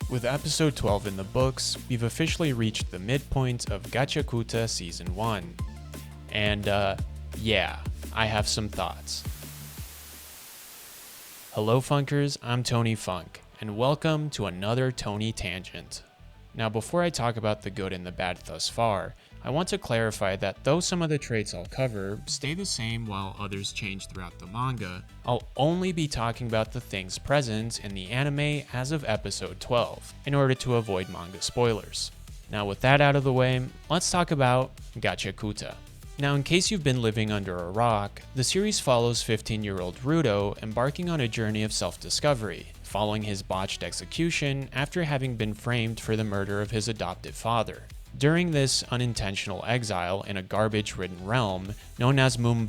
With episode 12 in the books, we've officially reached the midpoint of Gachiakuta Season 1. And, yeah, I have some thoughts. Hello Funkers, I'm Tony Funk, and welcome to another Tony Tangent. Now before I talk about the good and the bad thus far, I want to clarify that though some of the traits I'll cover stay the same while others change throughout the manga, I'll only be talking about the things present in the anime as of episode 12, in order to avoid manga spoilers. Now with that out of the way, let's talk about Gachiakuta. Now in case you've been living under a rock, the series follows 15-year-old Rudo embarking on a journey of self-discovery, following his botched execution after having been framed for the murder of his adoptive father. During this unintentional exile in a garbage-ridden realm, known as known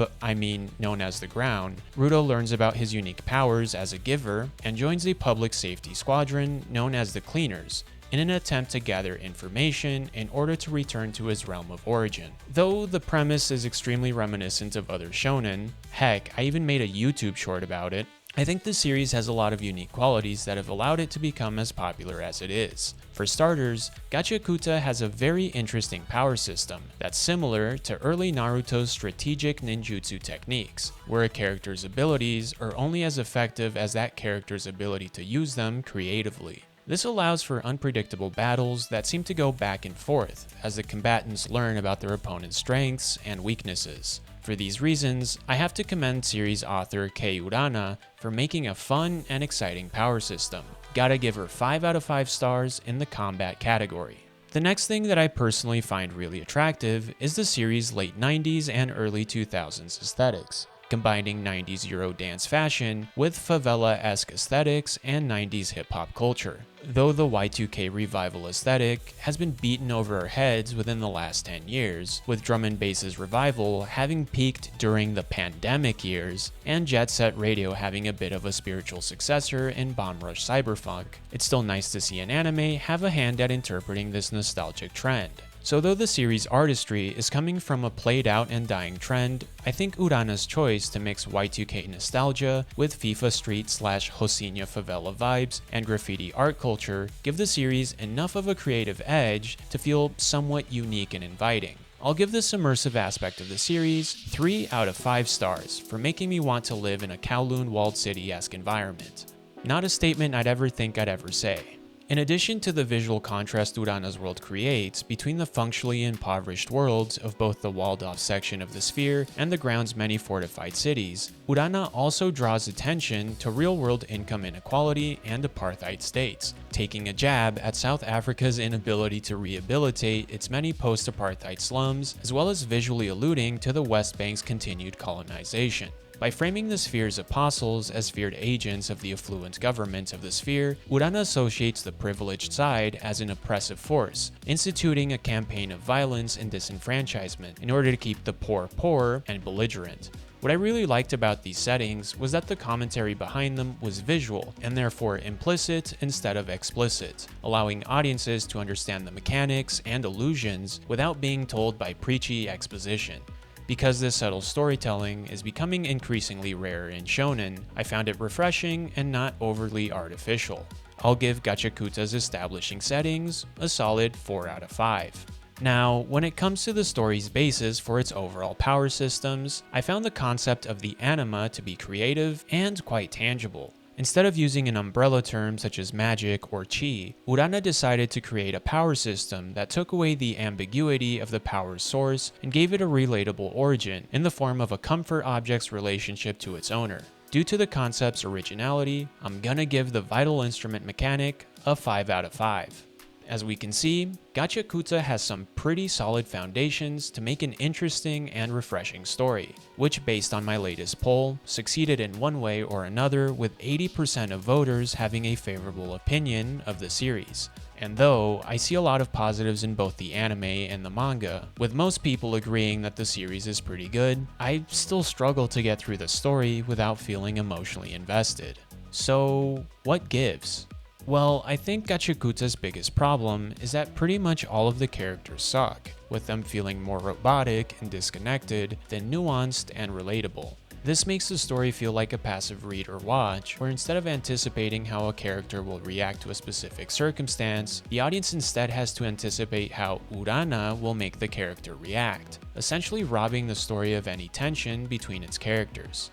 as the Ground, Rudo learns about his unique powers as a giver and joins a public safety squadron known as the Cleaners, in an attempt to gather information in order to return to his realm of origin. Though the premise is extremely reminiscent of other shonen, heck, I even made a YouTube short about it, I think the series has a lot of unique qualities that have allowed it to become as popular as it is. For starters, Gachiakuta has a very interesting power system that's similar to early Naruto's strategic ninjutsu techniques, where a character's abilities are only as effective as that character's ability to use them creatively. This allows for unpredictable battles that seem to go back and forth as the combatants learn about their opponent's strengths and weaknesses. For these reasons, I have to commend series author Kei Urana for making a fun and exciting power system. Gotta give her 5 out of 5 stars in the combat category. The next thing that I personally find really attractive is the series' late 90s and early 2000s aesthetics, combining 90s Euro dance fashion with favela-esque aesthetics and 90s hip-hop culture. Though the Y2K revival aesthetic has been beaten over our heads within the last 10 years, with drum and bass's revival having peaked during the pandemic years, and Jet Set Radio having a bit of a spiritual successor in Bomb Rush Cyberpunk, it's still nice to see an anime have a hand at interpreting this nostalgic trend. So though the series' artistry is coming from a played out and dying trend, I think Urana's choice to mix Y2K nostalgia with FIFA Street / Rocinha favela vibes and graffiti art culture give the series enough of a creative edge to feel somewhat unique and inviting. I'll give this immersive aspect of the series 3 out of 5 stars for making me want to live in a Kowloon walled city-esque environment. Not a statement I'd ever think I'd ever say. In addition to the visual contrast Urana's world creates between the functionally impoverished worlds of both the walled-off section of the sphere and the ground's many fortified cities, Urana also draws attention to real-world income inequality and apartheid states, taking a jab at South Africa's inability to rehabilitate its many post-apartheid slums, as well as visually alluding to the West Bank's continued colonization. By framing the sphere's apostles as feared agents of the affluent government of the sphere, Urana associates the privileged side as an oppressive force, instituting a campaign of violence and disenfranchisement in order to keep the poor poor and belligerent. What I really liked about these settings was that the commentary behind them was visual and therefore implicit instead of explicit, allowing audiences to understand the mechanics and illusions without being told by preachy exposition. Because this subtle storytelling is becoming increasingly rare in shonen, I found it refreshing and not overly artificial. I'll give Gachiakuta's establishing settings a solid 4 out of 5. Now, when it comes to the story's basis for its overall power systems, I found the concept of the anima to be creative and quite tangible. Instead of using an umbrella term such as magic or chi, Urana decided to create a power system that took away the ambiguity of the power's source and gave it a relatable origin in the form of a comfort object's relationship to its owner. Due to the concept's originality, I'm gonna give the vital instrument mechanic a 5 out of 5. As we can see, Gachiakuta has some pretty solid foundations to make an interesting and refreshing story, which based on my latest poll, succeeded in one way or another with 80% of voters having a favorable opinion of the series. And though I see a lot of positives in both the anime and the manga, with most people agreeing that the series is pretty good, I still struggle to get through the story without feeling emotionally invested. So, what gives? Well, I think Gachiakuta's biggest problem is that pretty much all of the characters suck, with them feeling more robotic and disconnected than nuanced and relatable. This makes the story feel like a passive read or watch, where instead of anticipating how a character will react to a specific circumstance, the audience instead has to anticipate how Urana will make the character react, essentially robbing the story of any tension between its characters.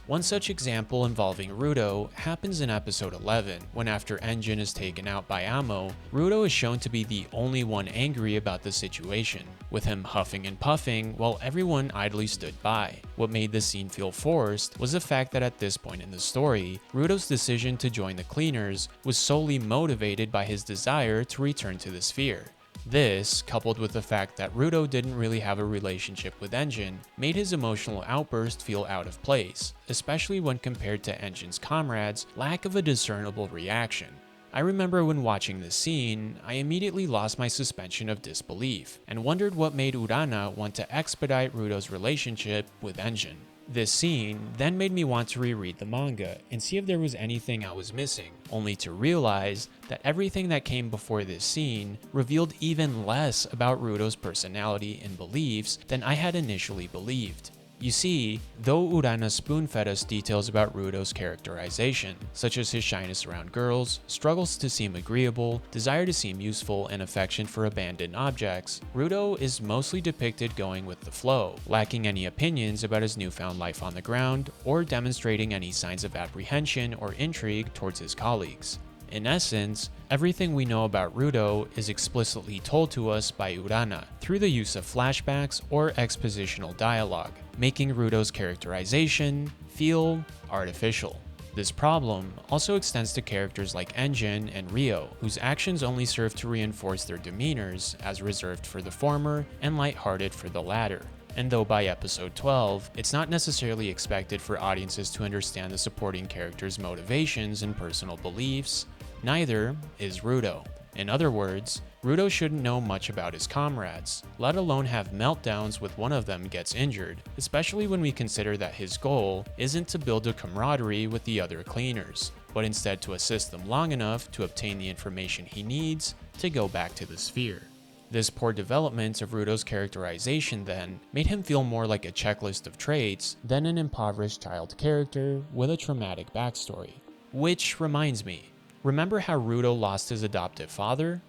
One such example involving Rudo happens in episode 11, when after Enjin is taken out by Amo, Rudo is shown to be the only one angry about the situation, with him huffing and puffing while everyone idly stood by. What made the scene feel forced was the fact that at this point in the story, Rudo's decision to join the cleaners was solely motivated by his desire to return to the sphere. This, coupled with the fact that Rudo didn't really have a relationship with Enjin, made his emotional outburst feel out of place, especially when compared to Enjin's comrades' lack of a discernible reaction. I remember when watching this scene, I immediately lost my suspension of disbelief, and wondered what made Urana want to expedite Rudo's relationship with Enjin. This scene then made me want to reread the manga and see if there was anything I was missing, only to realize that everything that came before this scene revealed even less about Rudo's personality and beliefs than I had initially believed. You see, though Urana spoon-fed us details about Rudo's characterization, such as his shyness around girls, struggles to seem agreeable, desire to seem useful, and affection for abandoned objects, Rudo is mostly depicted going with the flow, lacking any opinions about his newfound life on the ground, or demonstrating any signs of apprehension or intrigue towards his colleagues. In essence, everything we know about Rudo is explicitly told to us by Urana through the use of flashbacks or expositional dialogue, making Rudo's characterization feel artificial. This problem also extends to characters like Enjin and Riyo, whose actions only serve to reinforce their demeanors as reserved for the former and lighthearted for the latter. And though by episode 12, it's not necessarily expected for audiences to understand the supporting characters' motivations and personal beliefs, neither is Rudo. In other words, Rudo shouldn't know much about his comrades, let alone have meltdowns with one of them gets injured, especially when we consider that his goal isn't to build a camaraderie with the other cleaners, but instead to assist them long enough to obtain the information he needs to go back to the sphere. This poor development of Rudo's characterization then made him feel more like a checklist of traits than an impoverished child character with a traumatic backstory. Which reminds me, remember how Rudo lost his adoptive father?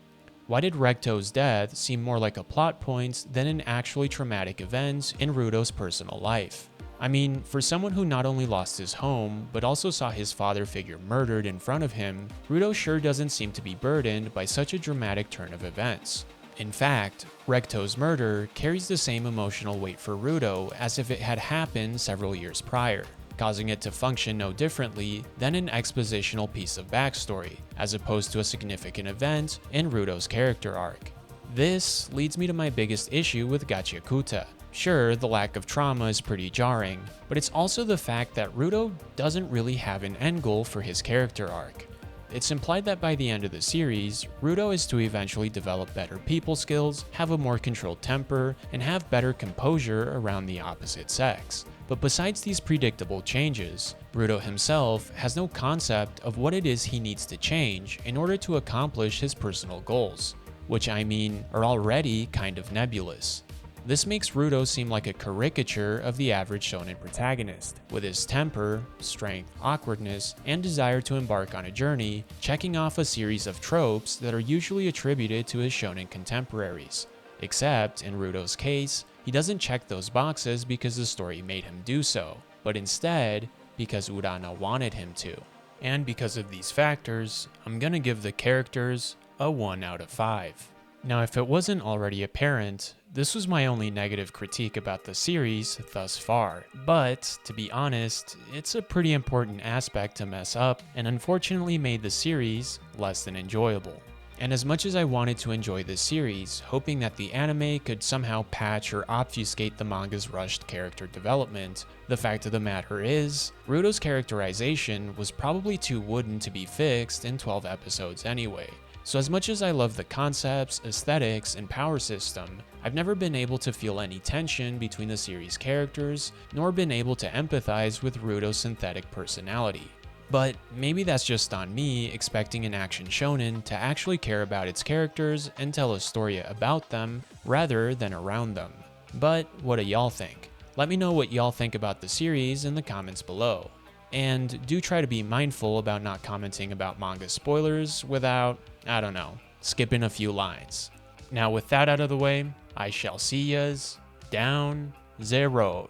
Why did Recto's death seem more like a plot point than an actually traumatic event in Rudo's personal life? I mean, for someone who not only lost his home, but also saw his father figure murdered in front of him, Rudo sure doesn't seem to be burdened by such a dramatic turn of events. In fact, Recto's murder carries the same emotional weight for Rudo as if it had happened several years prior, causing it to function no differently than an expositional piece of backstory, as opposed to a significant event in Rudo's character arc. This leads me to my biggest issue with Gachiakuta. Sure, the lack of trauma is pretty jarring, but it's also the fact that Rudo doesn't really have an end goal for his character arc. It's implied that by the end of the series, Rudo is to eventually develop better people skills, have a more controlled temper, and have better composure around the opposite sex. But besides these predictable changes, Rudo himself has no concept of what it is he needs to change in order to accomplish his personal goals, which I mean are already kind of nebulous. This makes Rudo seem like a caricature of the average shonen protagonist, with his temper, strength, awkwardness, and desire to embark on a journey, checking off a series of tropes that are usually attributed to his shonen contemporaries. Except, in Rudo's case, he doesn't check those boxes because the story made him do so, but instead, because Urana wanted him to. And because of these factors, I'm gonna give the characters a 1 out of 5. Now, if it wasn't already apparent, this was my only negative critique about the series thus far, but to be honest, it's a pretty important aspect to mess up and unfortunately made the series less than enjoyable. And as much as I wanted to enjoy this series, hoping that the anime could somehow patch or obfuscate the manga's rushed character development, the fact of the matter is, Rudo's characterization was probably too wooden to be fixed in 12 episodes anyway. So as much as I love the concepts, aesthetics, and power system, I've never been able to feel any tension between the series' characters, nor been able to empathize with Rudo's synthetic personality. But maybe that's just on me expecting an action shonen to actually care about its characters and tell a story about them rather than around them. But what do y'all think? Let me know what y'all think about the series in the comments below. And do try to be mindful about not commenting about manga spoilers without, I don't know, skipping a few lines. Now with that out of the way, I shall see yas down the road.